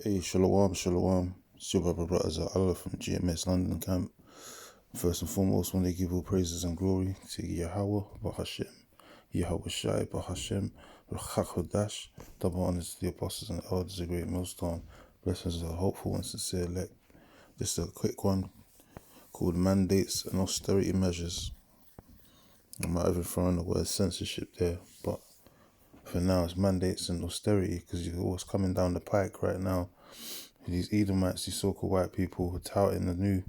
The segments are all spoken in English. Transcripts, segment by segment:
Hey, shalom, shalom. It's your brother, brothers, Allah from GMS London camp. First and foremost, when they give all praises and glory to Yahweh, Bahashem, Yahweh Shai, Bahashem, Rachach double honors to the apostles and elders, a great millstone. Blessings of the hopeful and sincere elect. This is a quick one called Mandates and Austerity Measures. I might have thrown the word censorship there, but for now it's mandates and austerity because you know what's coming down the pike right now. These Edomites, these so-called white people, are touting the new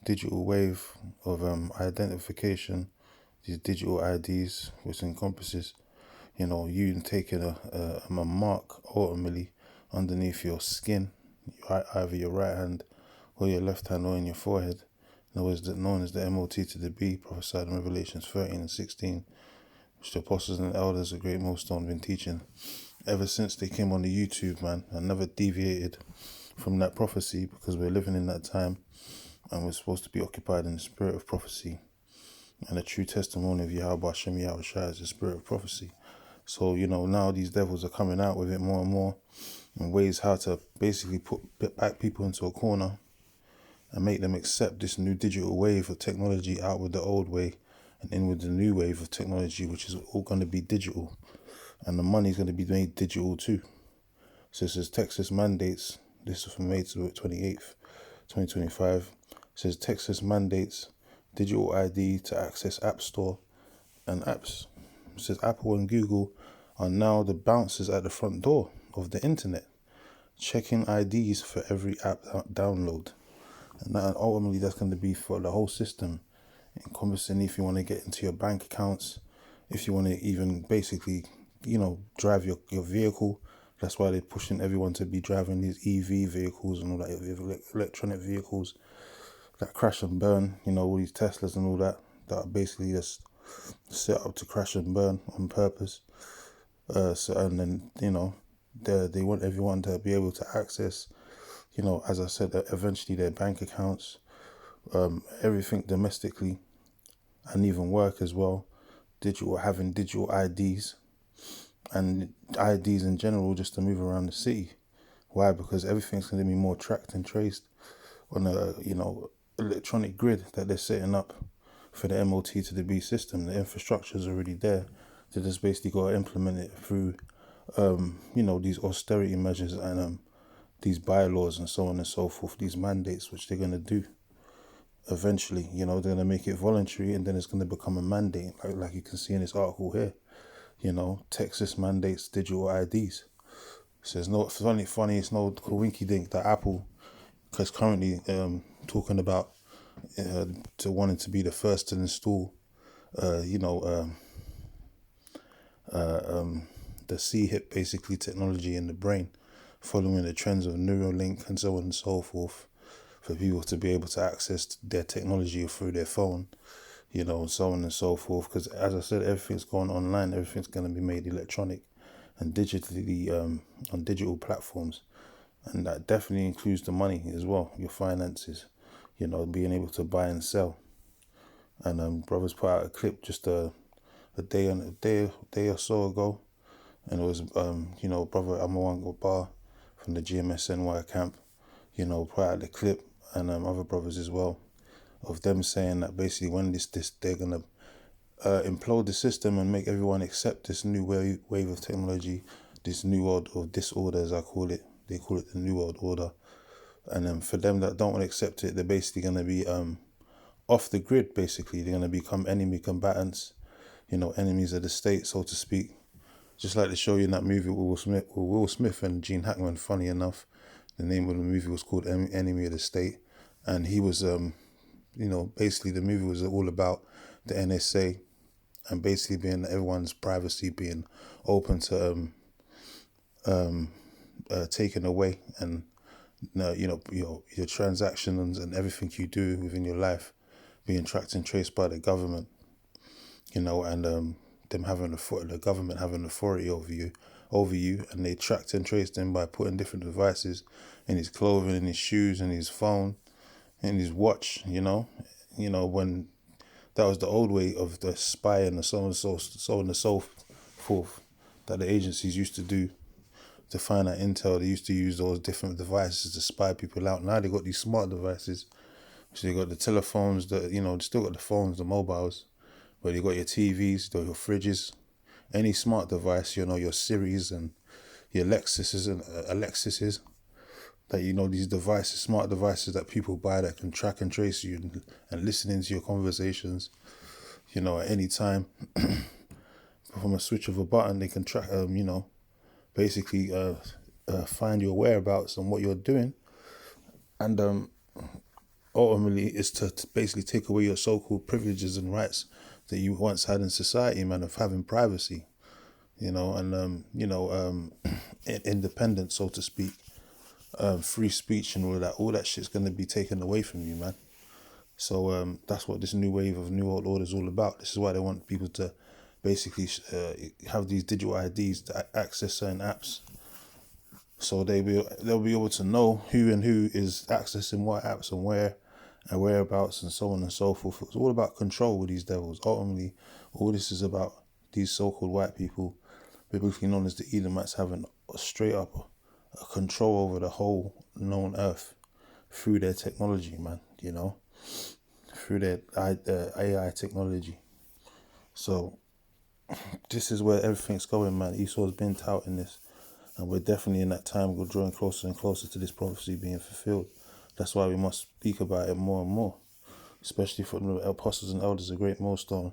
digital wave of identification, these digital IDs, which encompasses, you taking a mark ultimately underneath your skin, either your right hand or your left hand or in your forehead. Known as the MOT to the B, prophesied in Revelations 13 and 16, which the apostles and elders of Great Millstone have been teaching ever since they came on the YouTube, man, and never deviated from that prophecy because we're living in that time and we're supposed to be occupied in the spirit of prophecy. And the true testimony of Yahweh Hashem Yahweh Shai is the spirit of prophecy. So, now these devils are coming out with it more and more in ways how to basically back people into a corner and make them accept this new digital wave of technology out with the old way and in with the new wave of technology, which is all going to be digital. And the money's going to be made digital too. So it says Texas mandates, this is from May 28th, 2025. It says Texas mandates digital ID to access App Store and apps. It says Apple and Google are now the bouncers at the front door of the internet, checking IDs for every app download. And that ultimately that's going to be for the whole system, encompassing if you want to get into your bank accounts, if you want to even basically, drive your vehicle. That's why they're pushing everyone to be driving these EV vehicles and all that, electronic vehicles that crash and burn, all these Teslas and all that are basically just set up to crash and burn on purpose. And then, they want everyone to be able to access, as I said, eventually their bank accounts, everything domestically and even work as well, having digital IDs and IDs in general just to move around the city. Why? Because everything's going to be more tracked and traced on a, electronic grid that they're setting up for the MOT to the B system. The infrastructure is already there. They just basically got to implement it through, these austerity measures and these bylaws and so on and so forth, these mandates, which they're going to do. Eventually, they're going to make it voluntary and then it's going to become a mandate, like you can see in this article here. Texas mandates digital IDs. So it's not funny. It's no coinky dink that Apple is currently talking about to wanting to be the first to install, the C-hip basically technology in the brain, following the trends of Neuralink and so on and so forth, for people to be able to access their technology through their phone, and so on and so forth. Because as I said, everything's going online, everything's going to be made electronic and digitally on digital platforms. And that definitely includes the money as well, your finances, being able to buy and sell. And brothers put out a clip just a day or so ago, and it was brother Amawan Bar from the GMSNY camp, put out the clip, and other brothers as well, of them saying that basically when this they're gonna implode the system and make everyone accept this new wave of technology, this new world of disorder, as I call it. They call it the New World Order. And for them that don't want to accept it, they're basically going to be off the grid, basically. They're going to become enemy combatants, enemies of the state, so to speak. Just like they show you in that movie with Will Smith and Gene Hackman, funny enough. The name of the movie was called Enemy of the State. And he was, basically the movie was all about the NSA and basically being everyone's privacy being open to taken away, and your transactions and everything you do within your life being tracked and traced by the government, and them having the government having authority over you, and they tracked and traced him by putting different devices in his clothing, in his shoes, in his phone, in his watch. When that was the old way of the spy and so on and so forth that the agencies used to do to find out intel. They used to use those different devices to spy people out. Now they got these smart devices. So you got the telephones, they still got the phones, the mobiles, but you got your TVs, your fridges, any smart device, your Siris and your Alexis's, that these devices, smart devices that people buy that can track and trace you and listen into your conversations, at any time. From a switch of a button, they can track, basically find your whereabouts and what you're doing, and ultimately is to basically take away your so-called privileges and rights that you once had in society, man, of having privacy, and independence, so to speak, free speech and all that shit's going to be taken away from you, man. So that's what this new wave of New World Order is all about. This is why they want people to basically have these digital IDs to access certain apps. So they'll be able to know who is accessing what apps and where and whereabouts and so on and so forth. It's all about control with these devils. Ultimately, all this is about these so-called white people, biblically known as the Edomites, having straight up a control over the whole known earth through their technology, man, through their AI technology. So this is where everything's going, man. Esau's been touting this, and we're definitely in that time. We're drawing closer and closer to this prophecy being fulfilled. That's why we must speak about it more and more, especially from the apostles and elders, a great millstone.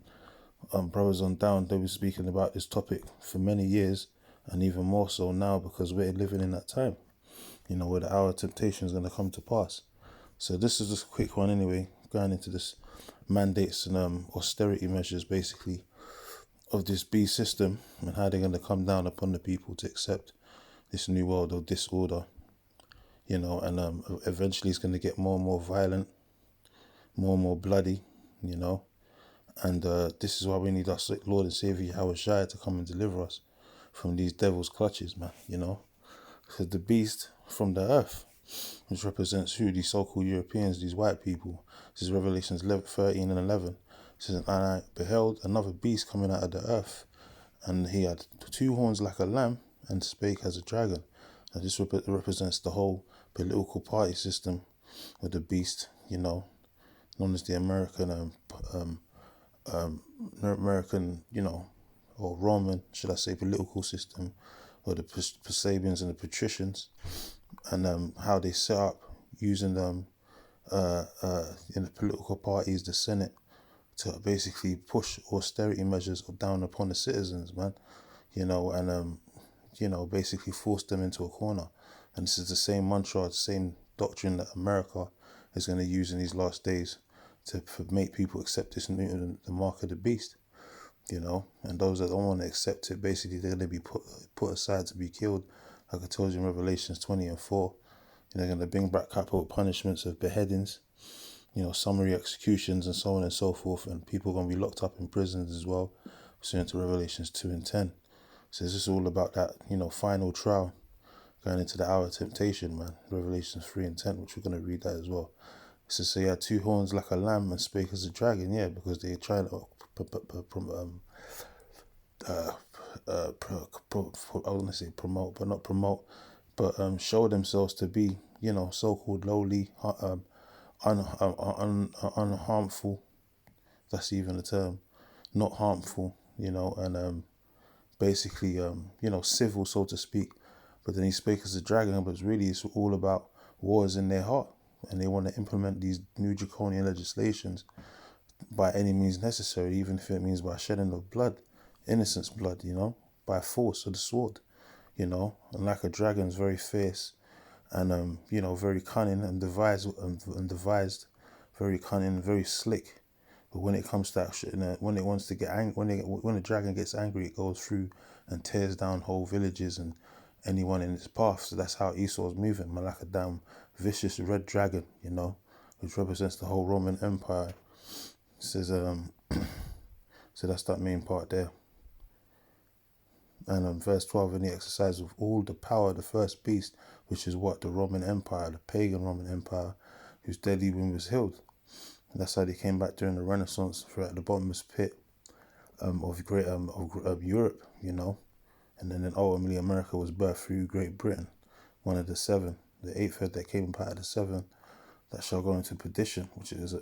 Brothers on down, they were speaking about this topic for many years, and even more so now because we're living in that time, where the hour of temptation is going to come to pass. So this is just a quick one anyway, going into this mandates and austerity measures, basically, of this beast system and how they're going to come down upon the people to accept this new world of disorder, and eventually it's going to get more and more violent, more and more bloody, and this is why we need our Lord and Savior Yahweh Shai to come and deliver us from these devil's clutches, man, because the beast from the earth, which represents who? These so-called Europeans, these white people. This is Revelations 13 and 11. It says, and I beheld another beast coming out of the earth, and he had 2 horns like a lamb, and spake as a dragon. And this represents the whole political party system of the beast, known as the American, or Roman, should I say, political system, or the Sabians and the patricians, and how they set up using them in the political parties, the Senate, to basically push austerity measures down upon the citizens, man, and basically force them into a corner. And this is the same mantra, the same doctrine that America is going to use in these last days to make people accept this the mark of the beast, and those that don't want to accept it, basically they're going to be put aside to be killed, like I told you in Revelations 20 and 4. They're going to bring back capital punishments of beheadings, summary executions and so on and so forth, and people are going to be locked up in prisons as well, pursuant to Revelations 2 and 10. So this is all about that, final trial, going into the hour of temptation, man. Revelations 3 and 10, which we're going to read that as well. It says, so he had 2 horns like a lamb and spake as a dragon, because they're trying to I was gonna say promote, but not promote, but show themselves to be, so-called lowly, unharmful. That's even a term, not harmful, and basically, civil, so to speak. But then he spake as a dragon, but really it's all about wars in their heart, and they want to implement these new draconian legislations by any means necessary, even if it means by shedding of blood, innocent's blood, by force of the sword, and like a dragon is very fierce and very cunning and devised, very cunning, very slick. But when it comes to action, when it wants to get angry, when a dragon gets angry, it goes through and tears down whole villages and anyone in its path. So that's how Esau's moving, man, like a damn vicious red dragon, which represents the whole Roman Empire. It says, so that's that main part there. And verse 12, and he exercised with all the power of the first beast, which is what? The Roman Empire, the pagan Roman Empire, whose deadly wound was healed. And that's how they came back during the Renaissance, at the bottomless pit of Europe, and And then ultimately America was birthed through Great Britain, one of the seven, the eighth head that came out of the seven that shall go into perdition, which is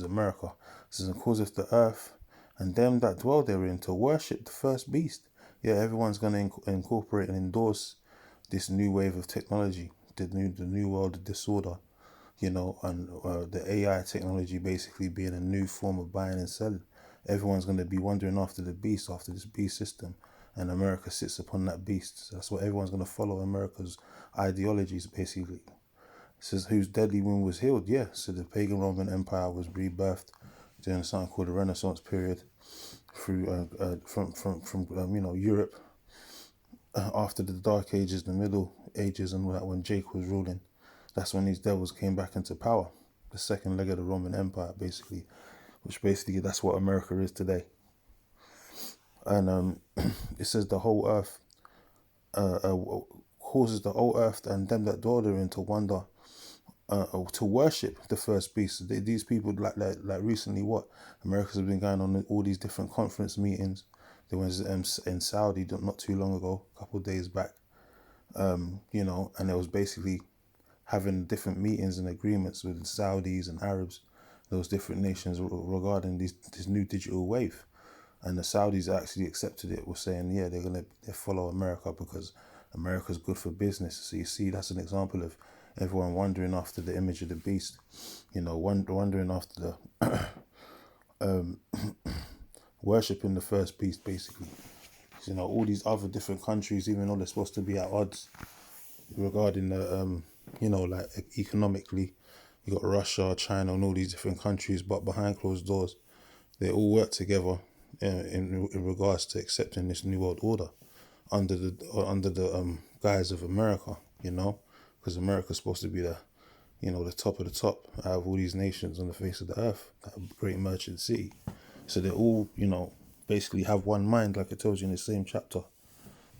America. This is the cause of the earth and them that dwell therein to worship the first beast. Yeah, everyone's going to incorporate and endorse this new wave of technology, the new world of disorder, and the AI technology basically being a new form of buying and selling. Everyone's going to be wandering after the beast, after this beast system, and America sits upon that beast. So that's what everyone's going to follow, America's ideologies, basically. It says, whose deadly wound was healed? Yeah, so the pagan Roman Empire was rebirthed during something called the Renaissance period through from Europe after the Dark Ages, the Middle Ages, and that when Jake was ruling. That's when these devils came back into power. The second leg of the Roman Empire, basically, which basically that's what America is today. And it says the whole earth causes the whole earth and them that dwell therein to wonder, to worship the first beast. These people, like recently, what America's have been going on all these different conference meetings. There was in Saudi not too long ago, a couple of days back, and it was basically having different meetings and agreements with the Saudis and Arabs, those different nations regarding this new digital wave. And the Saudis actually accepted it, were saying, yeah, they follow America because America's good for business. So you see, that's an example of everyone wandering after the image of the beast, wandering after the worshipping the first beast, basically. All these other different countries, even though they're supposed to be at odds regarding the, like economically, you got Russia, China, and all these different countries, but behind closed doors, they all work together in regards to accepting this new world order under the guise of America, because America's supposed to be the top of the top out of all these nations on the face of the earth, that great merchant city. So they all, basically have one mind, like it tells you in the same chapter.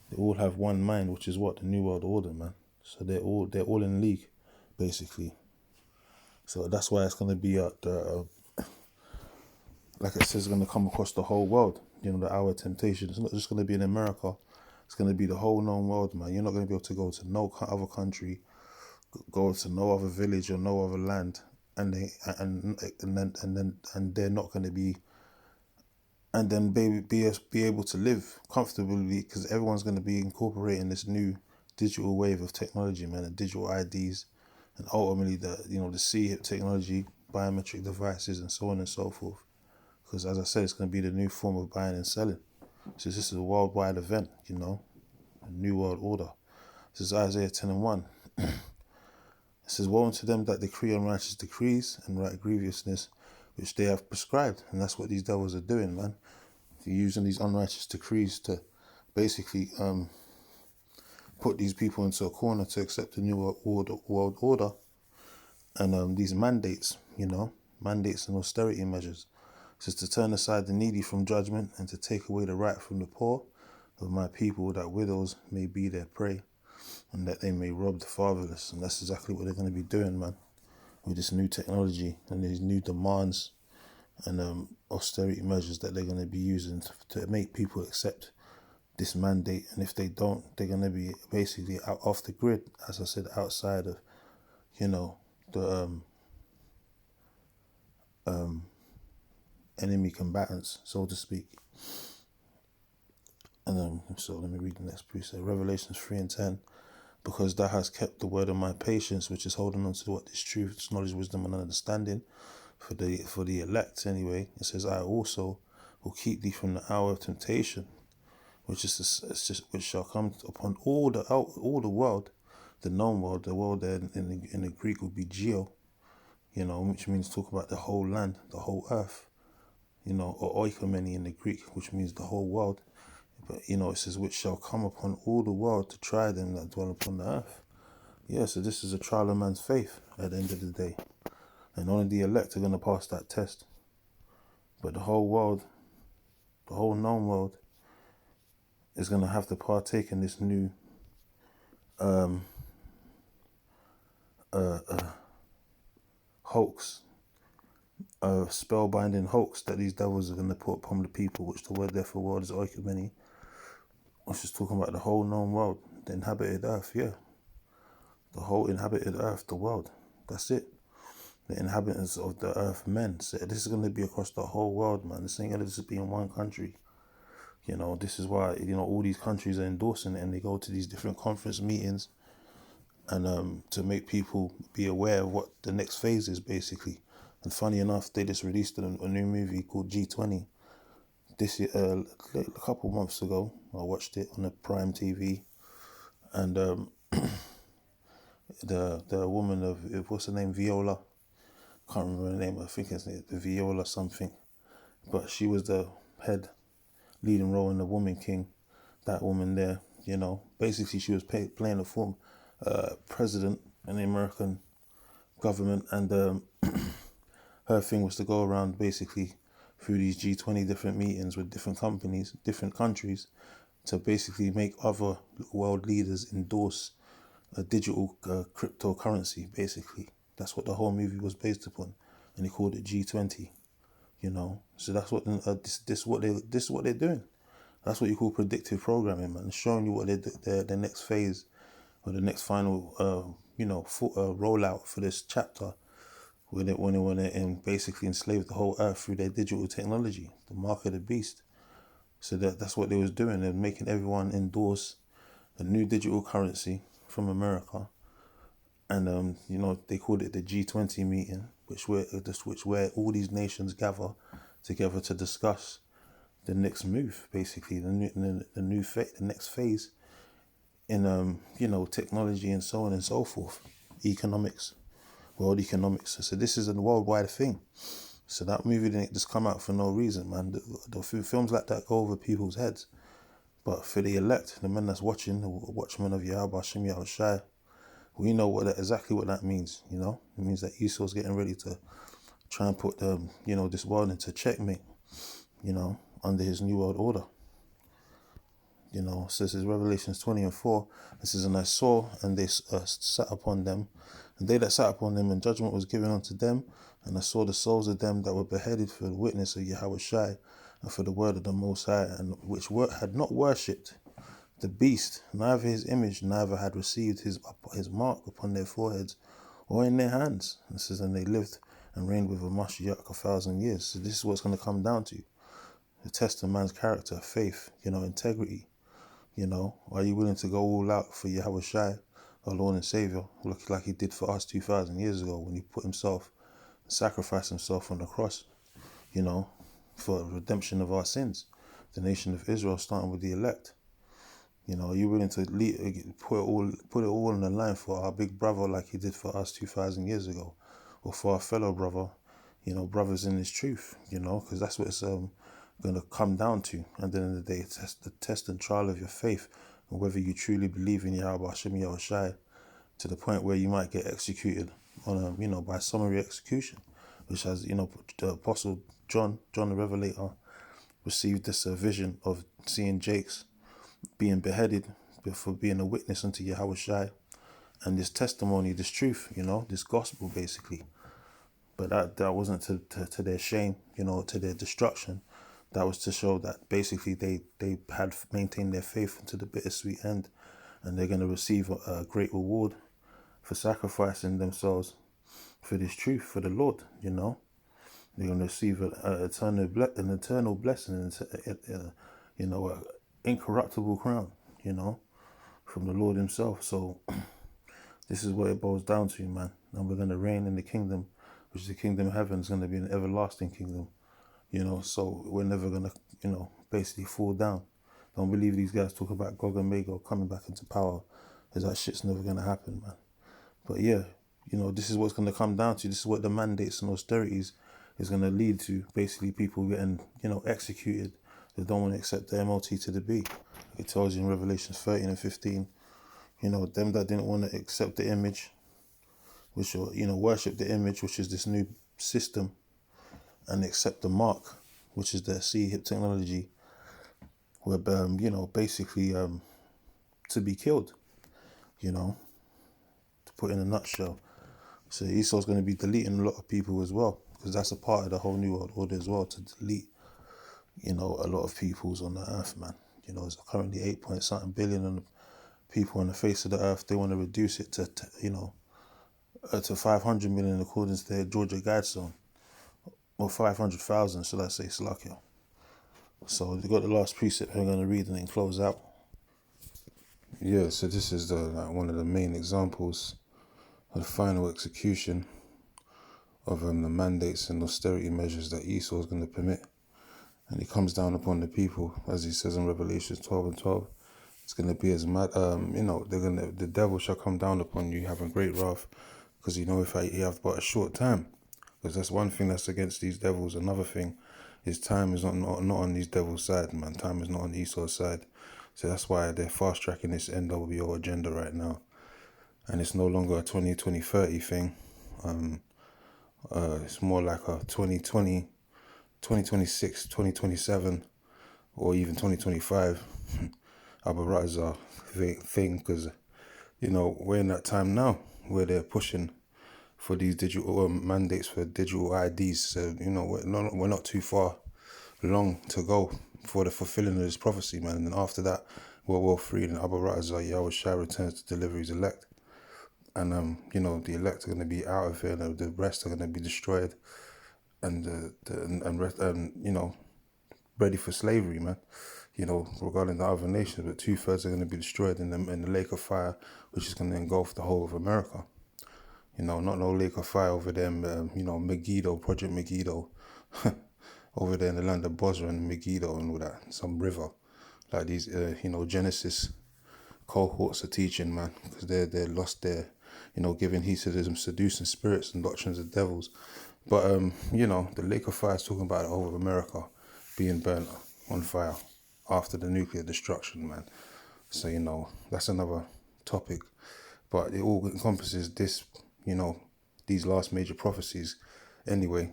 They all have one mind, which is what? The new world order, man. So they're all in league, basically. So that's why it's going to be like it says, going to come across the whole world. The hour of temptation. It's not just going to be in America. It's going to be the whole known world, man. You're not going to be able to go to no other country, go to no other village or no other land, and they're not going to be, and then be able to live comfortably because everyone's going to be incorporating this new digital wave of technology, man, and digital IDs, and ultimately the C technology, biometric devices, and so on and so forth. Because as I said, it's going to be the new form of buying and selling. So this is a worldwide event, a new world order. This is Isaiah 10:1. It says, woe unto them that decree unrighteous decrees and right grievousness, which they have prescribed. And that's what these devils are doing, man. They're using these unrighteous decrees to basically put these people into a corner to accept the new world order. And these mandates, mandates and austerity measures. It says to turn aside the needy from judgment and to take away the right from the poor of my people, that widows may be their prey and that they may rob the fatherless. And that's exactly what they're going to be doing, man, with this new technology and these new demands and austerity measures that they're going to be using to make people accept this mandate. And if they don't, they're going to be basically out off the grid, as I said, outside of, the enemy combatants, so to speak. And so let me read the next precept. Revelations 3:10. Because thou hast kept the word of my patience, which is holding on to what is truth, knowledge, wisdom, and understanding, for the elect anyway. It says, I also will keep thee from the hour of temptation, which shall come upon all the world, the known world. The world there in the Greek would be geo, which means talk about the whole land, the whole earth, or oikomeni in the Greek, which means the whole world. But, it says, which shall come upon all the world to try them that dwell upon the earth. Yeah, so this is a trial of man's faith at the end of the day. And only the elect are going to pass that test. But the whole world, the whole known world, is going to have to partake in this new hoax, spellbinding hoax that these devils are going to put upon the people, which the word there for world is oikomeni. was just talking about the whole known world, the inhabited earth, yeah. The whole inhabited earth, the world. That's it. The inhabitants of the earth, men. So this is going to be across the whole world, man. This ain't going to just be in one country. This is why, all these countries are endorsing it, and they go to these different conference meetings and to make people be aware of what the next phase is, basically. And funny enough, they just released a new movie called G20 this year, a couple months ago. I watched it on the Prime TV, and the woman of what's her name, Viola. Can't remember her name. I think it's Viola something, but she was the head leading role in The Woman King. That woman there, basically she was playing a form president in the American government, and her thing was to go around basically through these G20 different meetings with different companies, different countries, to basically make other world leaders endorse a digital cryptocurrency. Basically, that's what the whole movie was based upon, and he called it G20. So that's what this is what they're doing. That's what you call predictive programming, man. It's showing you what their next phase or the next final, rollout for this chapter, when they want to basically enslave the whole earth through their digital technology, the mark of the beast. So that's what they was doing. They're making everyone endorse a new digital currency from America, and they called it the G20 meeting, which where all these nations gather together to discuss the next move, basically the next phase in technology and so on and so forth, economics, world economics. So this is a worldwide thing. So that movie didn't just come out for no reason, man. The films like that go over people's heads, but for the elect, the men that's watching, the watchmen of Yahweh Hashem Yahushai, we know exactly what that means. It means that Esau's getting ready to try and put this world into checkmate, under his new world order. So this is Revelations 20:4. This is, and I saw, and they sat upon them, and they that sat upon them, and judgment was given unto them. And I saw the souls of them that were beheaded for the witness of Yahweh Shai, and for the word of the Most High, and which had not worshipped the beast, neither his image, neither had received his mark upon their foreheads or in their hands. And it says, and they lived and reigned with a Mashiach 1,000 years. So this is what it's going to come down to. The test of man's character, faith, integrity. Are you willing to go all out for Yahweh Shai, our Lord and Savior, like he did for us 2,000 years ago when he sacrificed himself on the cross, for redemption of our sins, the nation of Israel, starting with the elect. Are you willing to put it all on the line for our big brother like he did for us 2,000 years ago, or for our fellow brother, brothers in this truth, because that's what it's going to come down to. And then in the day, the test and trial of your faith, and whether you truly believe in Yahweh Hashem Yahushai, to the point where you might get executed on by summary execution, which has, the Apostle John the Revelator received this vision of seeing Jakes being beheaded for being a witness unto Yahweh Shai, and this testimony, this truth, this gospel basically. But that wasn't to their shame, to their destruction. That was to show that basically they had maintained their faith unto the bittersweet end, and they're going to receive a great reward for sacrificing themselves for this truth, for the Lord, They're going to receive an eternal blessing, an incorruptible crown, from the Lord himself. So this is what it boils down to, man. And we're going to reign in the kingdom, which is the kingdom of heaven. Is going to be an everlasting kingdom, so we're never going to, basically fall down. Don't believe these guys talk about Gog and Magog coming back into power, because that shit's never going to happen, man. But yeah, this is what's going to come down to. This is what the mandates and austerities is going to lead to. Basically, people getting, executed. They don't want to accept the MOT to the B. It tells you in Revelation 13 and 15, them that didn't want to accept the image, which, worship the image, which is this new system, and accept the mark, which is the C-hip technology, were, basically to be killed, to put in a nutshell. So Esau's going to be deleting a lot of people as well, because that's a part of the whole new world order as well, to delete, a lot of peoples on the earth, man. You know, there's currently 8 point something billion on the people on the face of the earth. They want to reduce it to to 500 million in accordance to their Georgia Guidestone, or 500,000, should I say, Slakia. So they got the last precept I'm going to read and then close out. Yeah, so this is one of the main examples of the final execution of the mandates and austerity measures that Esau is going to permit. And it comes down upon the people, as he says in Revelation 12:12. It's going to be as mad, the devil shall come down upon you having great wrath, because if you have but a short time. Because that's one thing that's against these devils. Another thing is time is not on these devils' side, man. Time is not on Esau's side. So that's why they're fast tracking this NWO agenda right now. And it's no longer a 2020-30 thing. It's more like a 2020, 2026, 2027, or even 2025 Abarazza thing, because we're in that time now where they're pushing for these digital mandates for digital IDs. So we're not too far long to go for the fulfilling of this prophecy, man. And after that, World War III and Abarazza Yahweh Shai returns to deliver his elect. And the elect are going to be out of here, and the rest are going to be destroyed, and ready for slavery, man. Regarding the other nations, but 2/3 are going to be destroyed in the lake of fire, which is going to engulf the whole of America. Not no lake of fire over there, Megiddo, Project Megiddo, over there in the land of Bosra and Megiddo and all that, some river, like these, Genesis cohorts are teaching, man, because they're lost there, giving heed to them seducing spirits and doctrines of devils. But the lake of fire is talking about the whole of America being burnt on fire after the nuclear destruction, man. So that's another topic, but it all encompasses this, these last major prophecies anyway,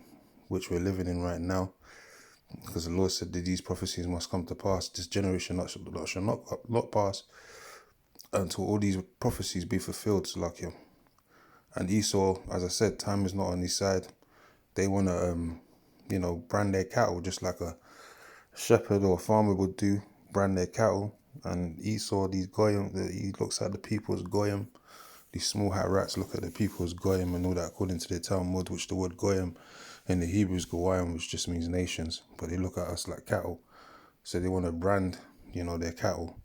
which we're living in right now, because the Lord said that these prophecies must come to pass. This generation shall not pass until all these prophecies be fulfilled, Salakia. And Esau, as I said, time is not on his side. They want to, brand their cattle just like a shepherd or a farmer would do, brand their cattle. And Esau, these goyim, he looks at the people as goyim. These small hat rats look at the people as goyim and all that, according to the Talmud, which the word goyim in the Hebrew is goyim, which just means nations. But they look at us like cattle. So they want to brand, their cattle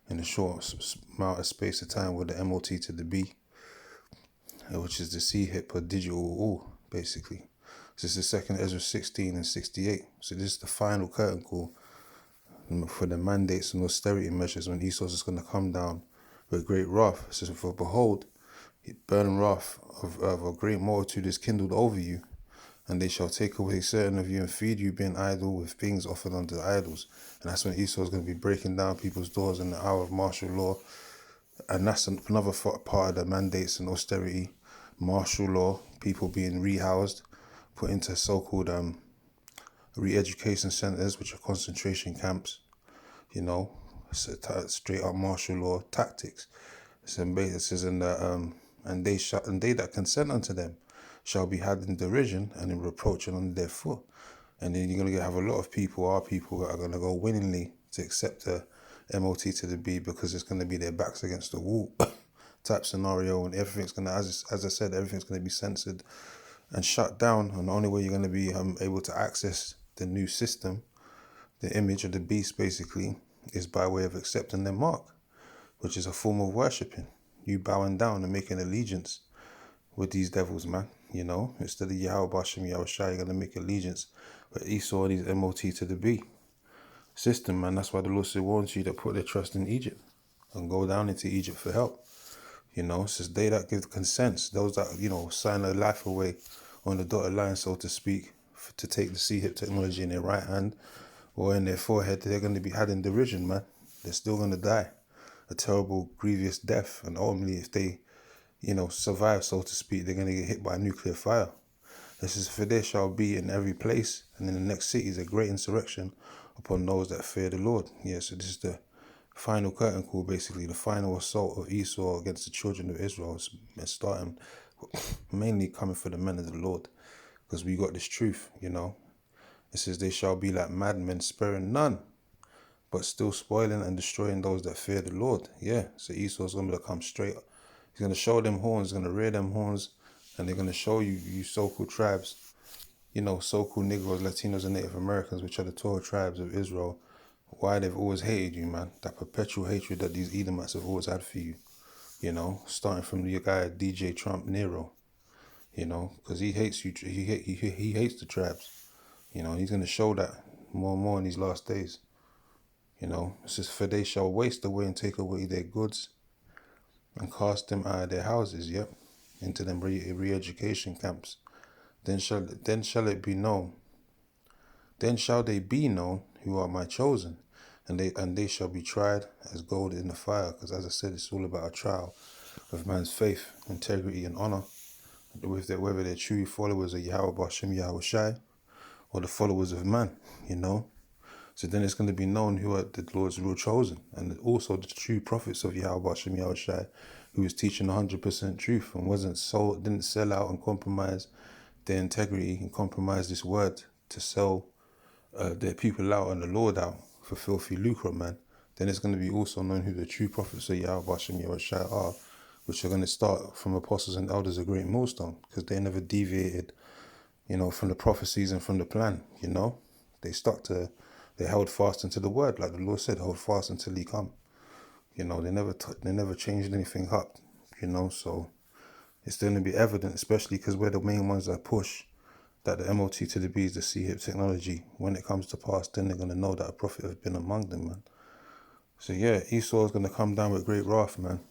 in a short amount of space of time with the MOT to the B, which is the C hit per digital O, basically. This is 2nd Ezra 16 and 68. So this is the final curtain call for the mandates and austerity measures when Esau is going to come down with great wrath. It says, for behold, burning wrath of a great multitude is kindled over you, and they shall take away certain of you and feed you being idle with things offered unto the idols. And that's when Esau is going to be breaking down people's doors in the hour of martial law. And that's another part of the mandates and austerity, martial law, people being rehoused, put into so-called re-education centers, which are concentration camps, straight up martial law tactics. It says in the and they that consent unto them shall be had in derision and in reproach and under their foot. And then you're gonna have a lot of people, our people, that are gonna go willingly to accept the MOT to the B, because it's gonna be their backs against the wall type scenario, and everything's gonna, as I said, everything's gonna be censored and shut down. And the only way you're gonna be able to access the new system, the image of the beast, basically, is by way of accepting their mark, which is a form of worshipping. You bowing down and making allegiance with these devils, man. Instead of Yahweh Bashem Yahweh Shai, you're going to make allegiance with Esau and his MOT to the B system, man. That's why the Lord said, warns you to put their trust in Egypt and go down into Egypt for help. It says they that give consents, those that, sign their life away on the dotted line, so to speak, to take the C-hip technology in their right hand or in their forehead, they're going to be had in derision, man. They're still going to die a terrible, grievous death. And ultimately, if they, survive, so to speak, they're going to get hit by nuclear fire. This is, for there shall be in every place and in the next cities a great insurrection upon those that fear the Lord. Yeah, so this is the final curtain call, basically, the final assault of Esau against the children of Israel. It's starting mainly coming for the men of the Lord, because we got this truth, It says they shall be like madmen, sparing none. but still spoiling and destroying those that fear the Lord. Yeah, so Esau's going to come straight up. He's going to show them horns, he's going to rear them horns, and they're going to show you, you so-called tribes, so-called Negroes, Latinos, and Native Americans, which are the 12 tribes of Israel, why they've always hated you, man. That perpetual hatred that these Edomites have always had for you, starting from your guy DJ Trump Nero, because he hates you. He hates the tribes. He's going to show that more and more in these last days. It says, for they shall waste away and take away their goods and cast them out of their houses, yep, into them re-education camps. Then shall it be known. Then shall they be known who are my chosen, and they shall be tried as gold in the fire. Because as I said, it's all about a trial of man's faith, integrity, and honor, whether they're true followers of Yahweh Bashem Yahweh Shai, or the followers of man. So then it's going to be known who are the Lord's real chosen, and also the true prophets of Yahweh Hashem Yahweh Shai, who was teaching 100% truth and didn't sell out and compromise their integrity and compromise this word to sell their people out and the Lord out for filthy lucre, man. Then it's going to be also known who the true prophets of Yahweh Hashem Yahweh Shai are, which are going to start from apostles and elders of great millstone, because they never deviated, from the prophecies and from the plan. They held fast unto the word, like the Lord said, hold fast until he come. They never changed anything up, so it's going to be evident, especially because we're the main ones that push that the MOT to the B is the C-hip technology. When it comes to pass, then they're going to know that a prophet has been among them, man. So yeah, Esau is going to come down with great wrath, man.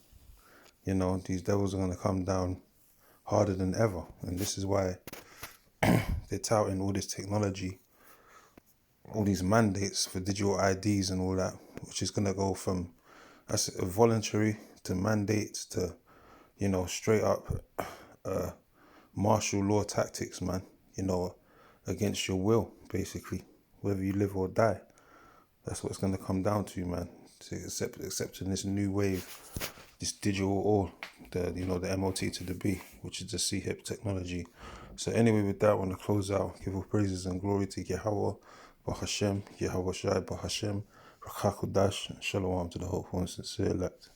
These devils are going to come down harder than ever. And this is why they're touting all this technology, all these mandates for digital IDs and all that, which is going to go from voluntary to mandates to, straight up martial law tactics, man, against your will, basically, whether you live or die. That's what it's going to come down to, man, to accepting this new wave, this digital or the MOT to the B, which is the C-hip technology. So anyway, with that, I want to close out. Give all praises and glory to Yahweh, Bahashem, Yahweh Shai, Bahashem, Rakakodash, and Shalom to the hopeful and sincere elect.